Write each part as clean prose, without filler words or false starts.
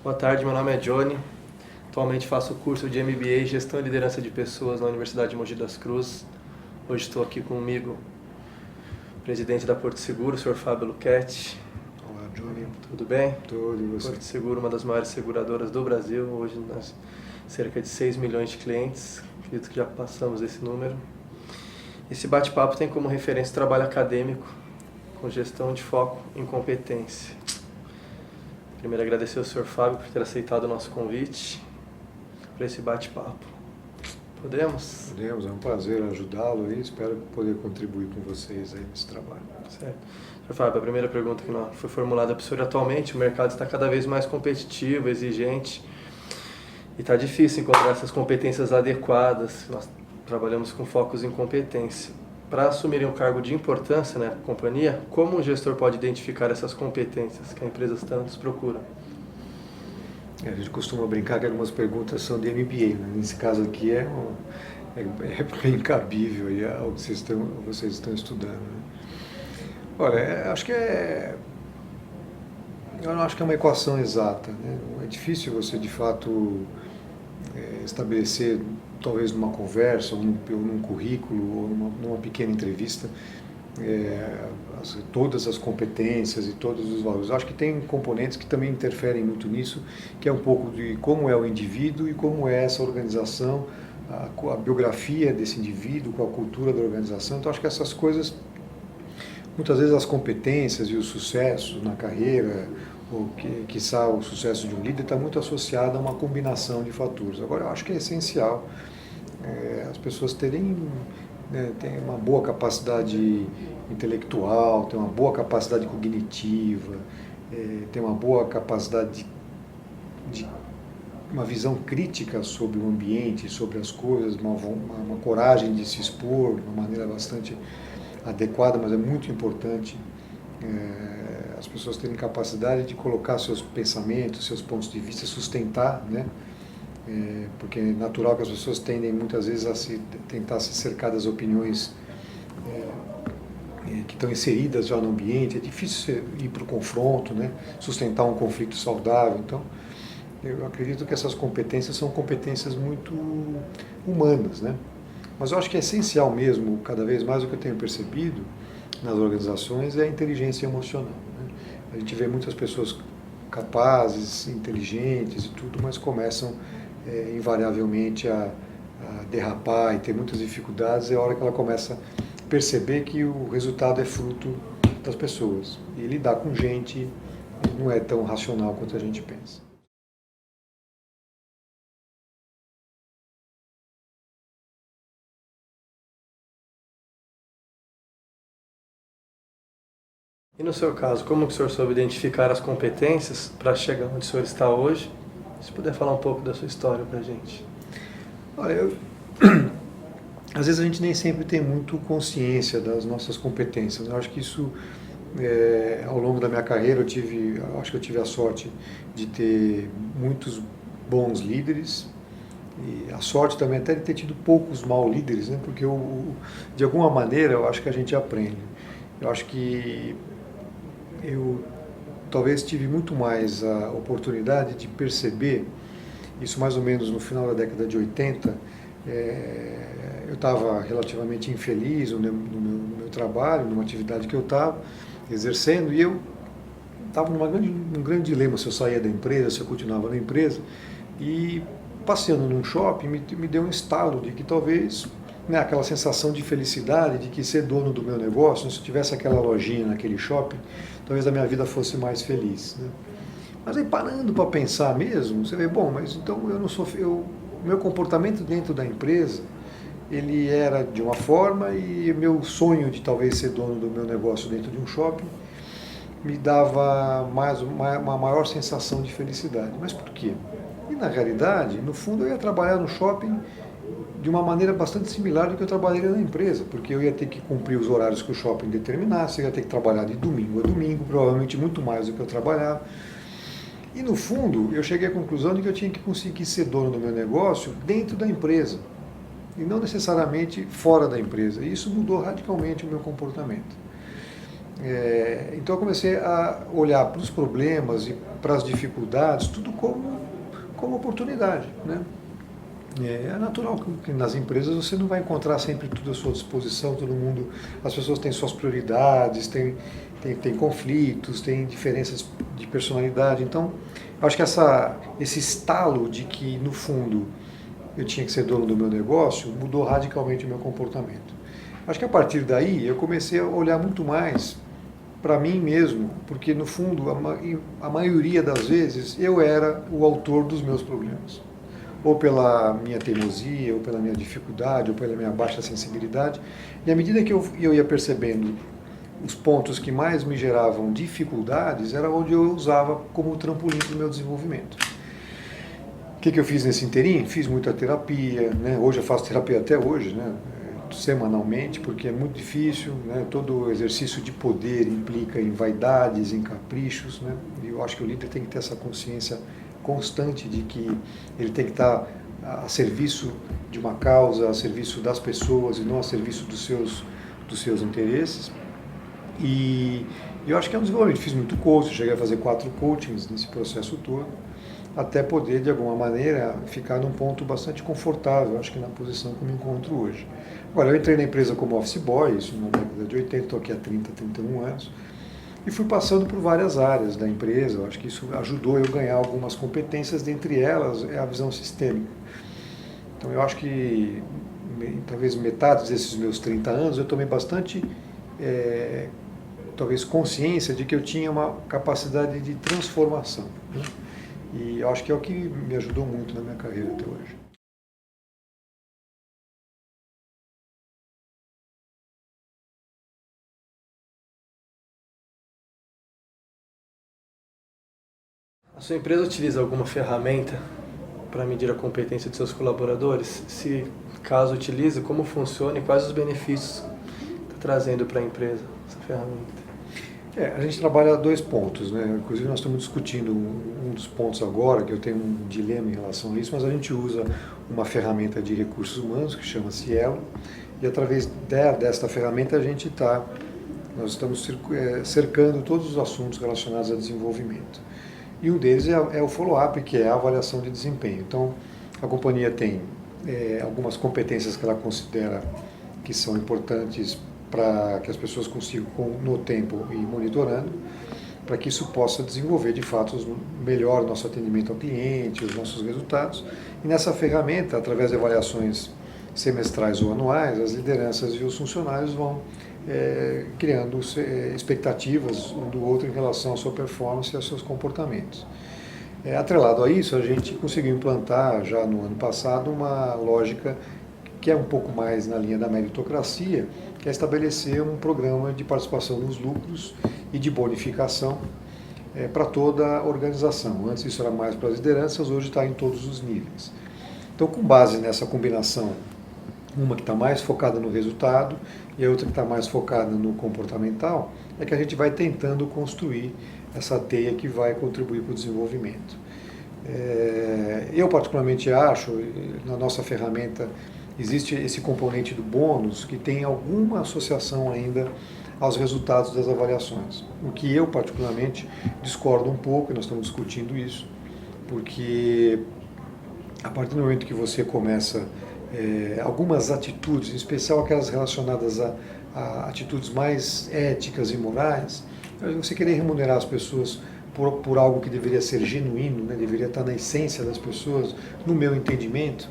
Boa tarde, meu nome é Johnny. Atualmente faço o curso de MBA em Gestão e Liderança de Pessoas na Universidade de Mogi das Cruzes. Hoje estou aqui comigo, o presidente da Porto Seguro, o Sr. Fábio Luchetti. Olá, Johnny. Tudo bem? Tudo, e você? Porto Seguro, uma das maiores seguradoras do Brasil. Hoje nós cerca de 6 milhões de clientes. Acredito que já passamos esse número. Esse bate-papo tem como referência o trabalho acadêmico com gestão de foco em competência. Primeiro, agradecer ao Sr. Fábio por ter aceitado o nosso convite para esse bate-papo. Podemos? Podemos, é um prazer ajudá-lo e espero poder contribuir com vocês aí nesse trabalho. Certo. Sr. Fábio, a primeira pergunta que foi formulada para o senhor: atualmente o mercado está cada vez mais competitivo, exigente, e está difícil encontrar essas competências adequadas. Nós trabalhamos com focos em competência. Para assumirem um cargo de importância na companhia, como o gestor pode identificar essas competências que a empresa tanto procura? A gente costuma brincar que algumas perguntas são de MBA, né? Nesse caso aqui é bem cabível aí ao que vocês estão estudando, né? Olha, eu não acho que é uma equação exata, né? É difícil você de fato estabelecer, talvez numa conversa, ou num currículo, ou numa pequena entrevista, todas as competências e todos os valores. Acho que tem componentes que também interferem muito nisso, que é um pouco de como é o indivíduo e como é essa organização, a biografia desse indivíduo, com a cultura da organização. Então acho que essas coisas, muitas vezes as competências e o sucesso na carreira, ou quiçá o sucesso de um líder, está muito associado a uma combinação de fatores. Agora eu acho que é essencial as pessoas terem uma boa capacidade intelectual, ter uma boa capacidade cognitiva, ter uma boa capacidade de uma visão crítica sobre o ambiente, sobre as coisas, uma coragem de se expor de uma maneira bastante adequada, mas é muito importante as pessoas terem capacidade de colocar seus pensamentos, seus pontos de vista, sustentar, né? Porque é natural que as pessoas tendem muitas vezes a tentar se cercar das opiniões que estão inseridas já no ambiente. É difícil ir para o confronto, né? Sustentar um conflito saudável. Então, eu acredito que essas competências são competências muito humanas, né? Mas eu acho que é essencial mesmo, cada vez mais o que eu tenho percebido nas organizações é a inteligência emocional, né? A gente vê muitas pessoas capazes, inteligentes e tudo, mas começam invariavelmente a derrapar e ter muitas dificuldades. É a hora que ela começa a perceber que o resultado é fruto das pessoas. E lidar com gente não é tão racional quanto a gente pensa. E no seu caso, como que o senhor soube identificar as competências para chegar onde o senhor está hoje? Se puder falar um pouco da sua história para a gente. Olha, às vezes a gente nem sempre tem muito consciência das nossas competências. Eu acho que isso, ao longo da minha carreira, acho que eu tive a sorte de ter muitos bons líderes, e a sorte também até de ter tido poucos maus líderes, né? Porque de alguma maneira eu acho que a gente aprende. Eu acho que eu talvez tive muito mais a oportunidade de perceber isso mais ou menos no final da década de 80. Eu estava relativamente infeliz no meu trabalho, numa atividade que eu estava exercendo, e eu estava num grande dilema se eu saía da empresa, se eu continuava na empresa, e passeando num shopping me deu um estalo de que talvez, né, aquela sensação de felicidade, de que ser dono do meu negócio, se eu tivesse aquela lojinha naquele shopping, talvez a minha vida fosse mais feliz, né? Mas aí parando para pensar mesmo, você vê, bom, mas então meu comportamento dentro da empresa, ele era de uma forma, e meu sonho de talvez ser dono do meu negócio dentro de um shopping me dava uma maior sensação de felicidade. Mas por quê? E na realidade, no fundo, eu ia trabalhar no shopping de uma maneira bastante similar do que eu trabalharia na empresa, porque eu ia ter que cumprir os horários que o shopping determinasse, eu ia ter que trabalhar de domingo a domingo, provavelmente muito mais do que eu trabalhava. E no fundo, eu cheguei à conclusão de que eu tinha que conseguir ser dono do meu negócio dentro da empresa, e não necessariamente fora da empresa. E isso mudou radicalmente o meu comportamento. Então eu comecei a olhar para os problemas e para as dificuldades, tudo como oportunidade, né? É natural que nas empresas você não vai encontrar sempre tudo à sua disposição, todo mundo, as pessoas têm suas prioridades, têm conflitos, têm diferenças de personalidade. Então, eu acho que esse estalo de que, no fundo, eu tinha que ser dono do meu negócio, mudou radicalmente o meu comportamento. Acho que a partir daí eu comecei a olhar muito mais para mim mesmo, porque no fundo, a maioria das vezes, eu era o autor dos meus problemas. Ou pela minha teimosia, ou pela minha dificuldade, ou pela minha baixa sensibilidade. E à medida que eu ia percebendo os pontos que mais me geravam dificuldades, era onde eu usava como trampolim para o meu desenvolvimento. O que eu fiz nesse inteirinho? Fiz muita terapia, né? Hoje eu faço terapia até hoje, né? Semanalmente, porque é muito difícil, né? Todo exercício de poder implica em vaidades, em caprichos, né? E eu acho que o líder tem que ter essa consciência constante de que ele tem que estar a serviço de uma causa, a serviço das pessoas e não a serviço dos seus interesses. E eu acho que é um desenvolvimento. Fiz muito coaching, cheguei a fazer 4 coachings nesse processo todo, até poder, de alguma maneira, ficar num ponto bastante confortável, acho que na posição que eu me encontro hoje. Agora, eu entrei na empresa como office boy, isso na década de 80, estou aqui há 30, 31 anos, e fui passando por várias áreas da empresa. Eu acho que isso ajudou eu a ganhar algumas competências, dentre elas é a visão sistêmica. Então, eu acho que talvez metade desses meus 30 anos eu tomei bastante, talvez, consciência de que eu tinha uma capacidade de transformação, né? E eu acho que é o que me ajudou muito na minha carreira até hoje. A sua empresa utiliza alguma ferramenta para medir a competência de seus colaboradores? Se caso utilize, como funciona e quais os benefícios que está trazendo para a empresa essa ferramenta? A gente trabalha 2 pontos, né? Inclusive nós estamos discutindo um dos pontos agora, que eu tenho um dilema em relação a isso, mas a gente usa uma ferramenta de recursos humanos que chama Cielo, e através desta ferramenta nós estamos cercando todos os assuntos relacionados a desenvolvimento. E um deles é o follow-up, que é a avaliação de desempenho. Então, a companhia tem algumas competências que ela considera que são importantes para que as pessoas consigam, no tempo, ir monitorando, para que isso possa desenvolver, de fato, melhor o nosso atendimento ao cliente, os nossos resultados. E nessa ferramenta, através de avaliações semestrais ou anuais, as lideranças e os funcionários vão criando expectativas um do outro em relação à sua performance e aos seus comportamentos. Atrelado a isso, a gente conseguiu implantar já no ano passado uma lógica que é um pouco mais na linha da meritocracia, que é estabelecer um programa de participação nos lucros e de bonificação para toda a organização. Antes isso era mais para as lideranças, hoje está em todos os níveis. Então, com base nessa combinação, uma que está mais focada no resultado e a outra que está mais focada no comportamental, é que a gente vai tentando construir essa teia que vai contribuir para o desenvolvimento. Eu particularmente acho, na nossa ferramenta, existe esse componente do bônus que tem alguma associação ainda aos resultados das avaliações. O que eu particularmente discordo um pouco, e nós estamos discutindo isso, porque a partir do momento que você começa algumas atitudes, em especial aquelas relacionadas a atitudes mais éticas e morais, você querer remunerar as pessoas por algo que deveria ser genuíno, né, deveria estar na essência das pessoas, no meu entendimento,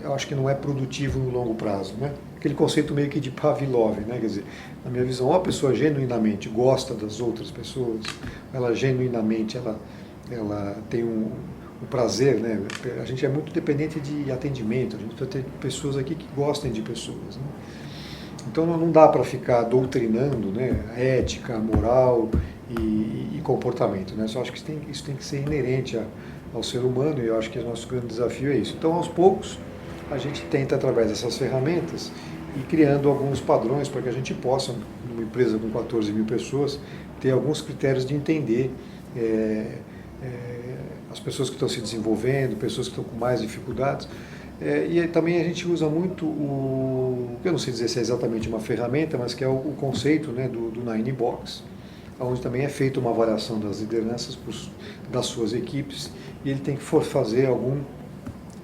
eu acho que não é produtivo no longo prazo, né? Aquele conceito meio que de Pavlov, né? Quer dizer, na minha visão, ou a pessoa genuinamente gosta das outras pessoas, ela genuinamente ela tem um prazer, né? A gente é muito dependente de atendimento, a gente precisa ter pessoas aqui que gostem de pessoas, né? Então não dá para ficar doutrinando, né, a ética, a moral e comportamento, né? Só acho que isso tem que ser inerente ao ser humano, e eu acho que o nosso grande desafio é isso. Então, aos poucos, a gente tenta, através dessas ferramentas, ir criando alguns padrões para que a gente possa, numa empresa com 14 mil pessoas, ter alguns critérios de entender as pessoas que estão se desenvolvendo, pessoas que estão com mais dificuldades, E também a gente usa muito eu não sei dizer se é exatamente uma ferramenta, mas que é o conceito, né, do Nine Box, onde também é feita uma avaliação das lideranças das suas equipes, e ele tem que fazer algum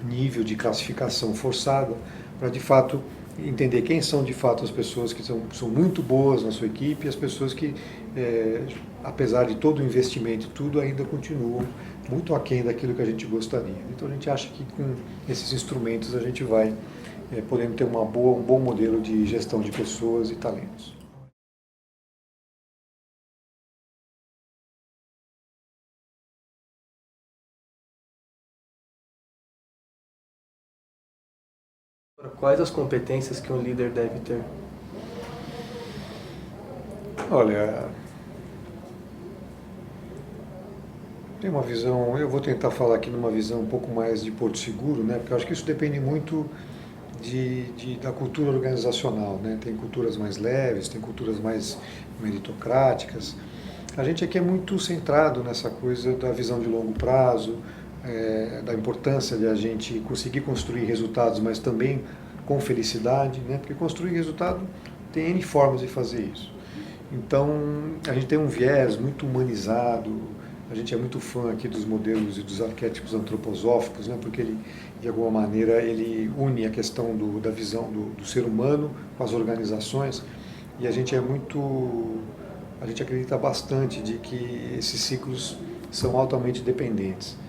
nível de classificação forçada para, de fato, entender quem são, de fato, as pessoas que são muito boas na sua equipe e as pessoas que, apesar de todo o investimento e tudo, ainda continuam muito aquém daquilo que a gente gostaria. Então, a gente acha que com esses instrumentos a gente vai podendo ter um bom modelo de gestão de pessoas e talentos. Quais as competências que um líder deve ter? Olha, tem uma visão, eu vou tentar falar aqui numa visão um pouco mais de Porto Seguro, né? Porque eu acho que isso depende muito da cultura organizacional, né? Tem culturas mais leves, tem culturas mais meritocráticas. A gente aqui é muito centrado nessa coisa da visão de longo prazo, da importância de a gente conseguir construir resultados, mas também com felicidade, né? Porque construir resultado tem N formas de fazer isso. Então, a gente tem um viés muito humanizado, a gente é muito fã aqui dos modelos e dos arquétipos antroposóficos, né? Porque ele, de alguma maneira, ele une a questão da visão do ser humano com as organizações, e a gente acredita bastante de que esses ciclos são altamente dependentes.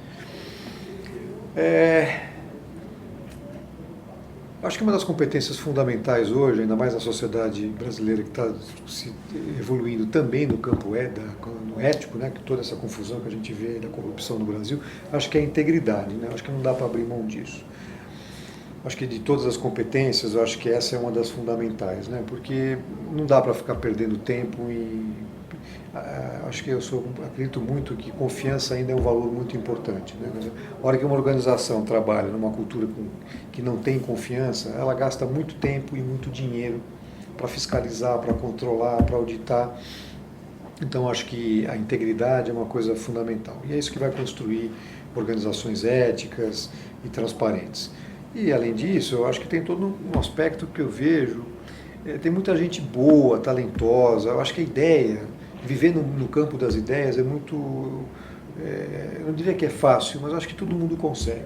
Acho que uma das competências fundamentais hoje, ainda mais na sociedade brasileira que está se evoluindo também no campo no ético, né, que toda essa confusão que a gente vê da corrupção no Brasil, acho que é a integridade, né, acho que não dá para abrir mão disso. Acho que de todas as competências, eu acho que essa é uma das fundamentais, né, porque não dá para ficar perdendo tempo acho que acredito muito que confiança ainda é um valor muito importante, né? A hora que uma organização trabalha numa cultura que não tem confiança, ela gasta muito tempo e muito dinheiro para fiscalizar, para controlar, para auditar. Então, acho que a integridade é uma coisa fundamental. E é isso que vai construir organizações éticas e transparentes. E, além disso, eu acho que tem todo um aspecto que eu vejo, tem muita gente boa, talentosa. Eu acho que a ideia, viver no campo das ideias é muito, eu não diria que é fácil, mas acho que todo mundo consegue.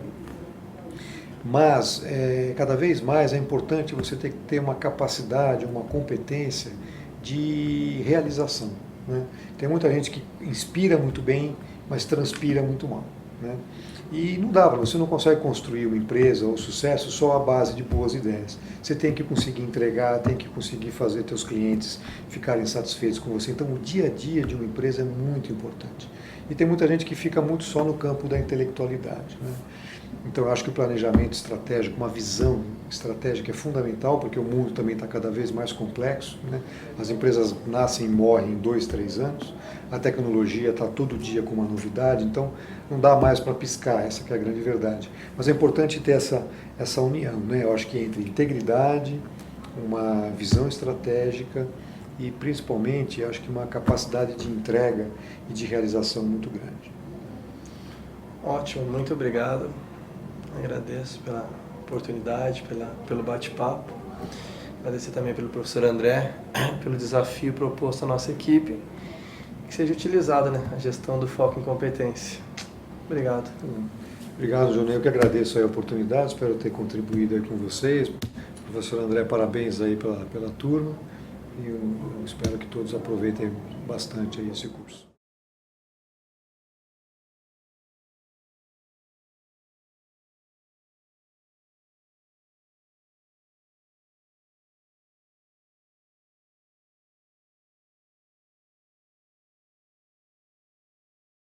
Mas, cada vez mais é importante você ter uma capacidade, uma competência de realização, né? Tem muita gente que inspira muito bem, mas transpira muito mal, né? E não dá, você não consegue construir uma empresa ou sucesso só à base de boas ideias. Você tem que conseguir entregar, tem que conseguir fazer teus clientes ficarem satisfeitos com você. Então, o dia a dia de uma empresa é muito importante. E tem muita gente que fica muito só no campo da intelectualidade, né? Então, eu acho que o planejamento estratégico, uma visão estratégica é fundamental, porque o mundo também está cada vez mais complexo, né? As empresas nascem e morrem em 2, 3 anos, a tecnologia está todo dia com uma novidade, então não dá mais para piscar, essa que é a grande verdade. Mas é importante ter essa união, né? Eu acho que entre integridade, uma visão estratégica e, principalmente, acho que uma capacidade de entrega e de realização muito grande. Ótimo, muito obrigado. Agradeço pela oportunidade, pelo bate-papo. Agradecer também pelo professor André, pelo desafio proposto à nossa equipe, que seja utilizada, né, a gestão do foco em competência. Obrigado. Obrigado, João. Eu que agradeço a oportunidade, espero ter contribuído aí com vocês. Professor André, parabéns aí pela turma e eu espero que todos aproveitem bastante aí esse curso.